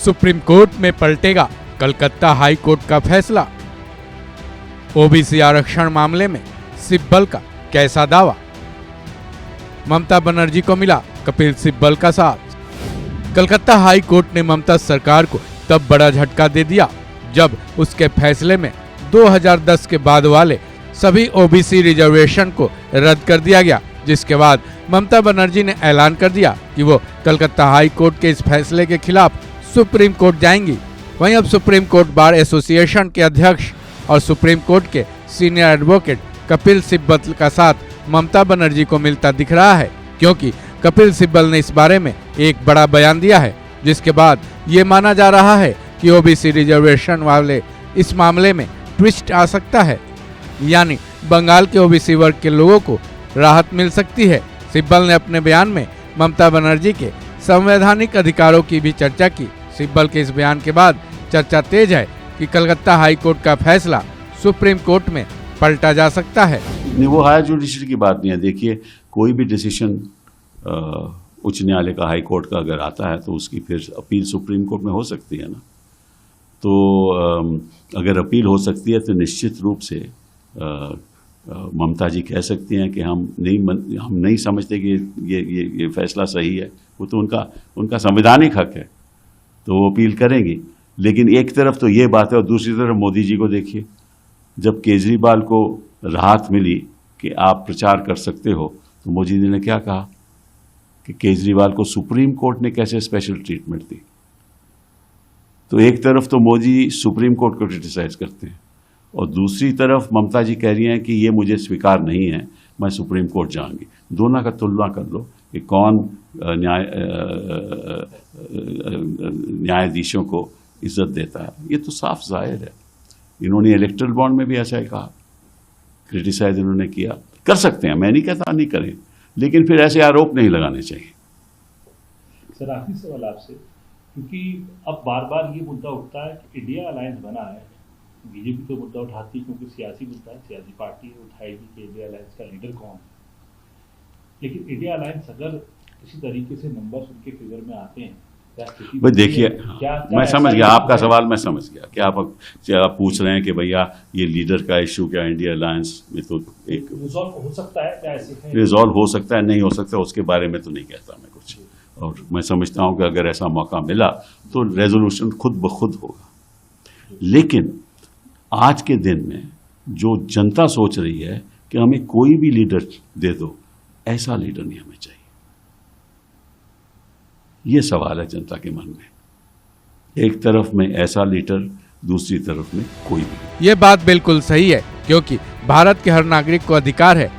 Supreme court में पलटेगा Calcutta high court का फैसला। ओबीसी आरक्षण मामले में सिब्बल का कैसा दावा। ममता बनर्जी को मिला कपिल सिब्बल का साथ। कलकत्ता हाई कोर्ट ने ममता सरकार को तब बड़ा झटका दे दिया जब उसके फैसले में 2010 के बाद वाले सभी ओबीसी रिजर्वेशन को रद्द कर दिया गया, जिसके बाद ममता बनर्जी ने ऐलान कर दिया कि वो कलकत्ता हाई कोर्ट के इस फैसले के खिलाफ सुप्रीम कोर्ट जाएंगी। वहीं अब सुप्रीम कोर्ट बार एसोसिएशन के अध्यक्ष और सुप्रीम कोर्ट के सीनियर एडवोकेट कपिल सिब्बल का साथ ममता बनर्जी को मिलता दिख रहा है, क्योंकि कपिल सिब्बल ने इस बारे में एक बड़ा बयान दिया है, जिसके बाद ये माना जा रहा है कि ओबीसी रिजर्वेशन वाले इस मामले में ट्विस्ट आ सकता है, यानी बंगाल के ओबीसी वर्ग के लोगों को राहत मिल सकती है। सिब्बल ने अपने बयान में ममता बनर्जी के संवैधानिक अधिकारों की भी चर्चा की। सिब्बल के इस बयान के बाद चर्चा तेज है कि कलकत्ता हाई कोर्ट का फैसला सुप्रीम कोर्ट में पलटा जा सकता है। नहीं, वो हायर जुडिशरी की बात नहीं है। देखिए, कोई भी डिसीजन उच्च न्यायालय का हाई कोर्ट का अगर आता है तो उसकी फिर अपील सुप्रीम कोर्ट में हो सकती है ना। तो अगर अपील हो सकती है तो निश्चित रूप से ममता जी कह सकती हैं कि हम नहीं समझते कि ये फैसला सही है। वो तो उनका संवैधानिक हक है, तो वो अपील करेंगी। लेकिन एक तरफ तो ये बात है और दूसरी तरफ मोदी जी को देखिए, जब केजरीवाल को राहत मिली कि आप प्रचार कर सकते हो, तो मोदी जी ने क्या कहा कि केजरीवाल को सुप्रीम कोर्ट ने कैसे स्पेशल ट्रीटमेंट दी। तो एक तरफ तो मोदी सुप्रीम कोर्ट को क्रिटिसाइज करते हैं और दूसरी तरफ ममता जी कह रही हैं कि ये मुझे स्वीकार नहीं है, मैं सुप्रीम कोर्ट जाऊंगी। दोनों का तुलना कर लो कि कौन न्यायाधीशों को इज्जत देता है। ये तो साफ जाहिर है। इन्होंने इलेक्टरल बॉन्ड में भी ऐसा ही कहा, क्रिटिसाइज इन्होंने किया। कर सकते हैं, मैं नहीं कहता नहीं करें, लेकिन फिर ऐसे आरोप नहीं लगाने चाहिए। सर, आखिरी सवाल आपसे, क्योंकि अब बार बार ये मुद्दा उठता है कि इंडिया अलायंस बना है, बीजेपी तो मुद्दा उठाती है क्योंकि सियासी मुद्दा है, सियासी पार्टी उठाएगी कि इंडिया अलायंस का लीडर कौन है। लेकिन इंडिया अलायंस अगर किसी तरीके से नंबर उनके फिगर में आते हैं, भाई देखिए, मैं समझ गया आपका सवाल, मैं समझ गया कि आप पूछ रहे हैं कि भैया ये लीडर का इशू क्या इंडिया अलायंस में तो एक रिजॉल्व हो सकता है, क्या ऐसे है? रिजॉल्व हो सकता है, नहीं हो सकता, उसके बारे में तो नहीं कहता मैं कुछ। और मैं समझता हूं कि अगर ऐसा मौका मिला तो रेजोल्यूशन खुद ब खुद होगा। लेकिन आज के दिन में जो जनता सोच रही है कि हमें कोई भी लीडर दे दो, ऐसा लीडर नहीं हमें चाहिए। ये सवाल है जनता के मन में। एक तरफ में ऐसा लीडर, दूसरी तरफ में कोई भी। ये बात बिल्कुल सही है, क्योंकि भारत के हर नागरिक को अधिकार है,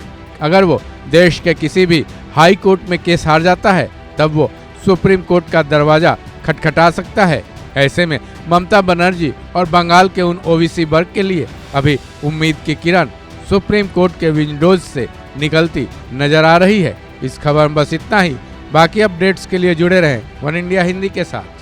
अगर वो देश के किसी भी हाई कोर्ट में केस हार जाता है तब वो सुप्रीम कोर्ट का दरवाजा खटखटा सकता है। ऐसे में ममता बनर्जी और बंगाल के उन ओबीसी वर्ग के लिए अभी उम्मीद की किरण सुप्रीम कोर्ट के विंडोज से निकलती नजर आ रही है। इस खबर में बस इतना ही। बाकी अपडेट्स के लिए जुड़े रहें वन इंडिया हिंदी के साथ।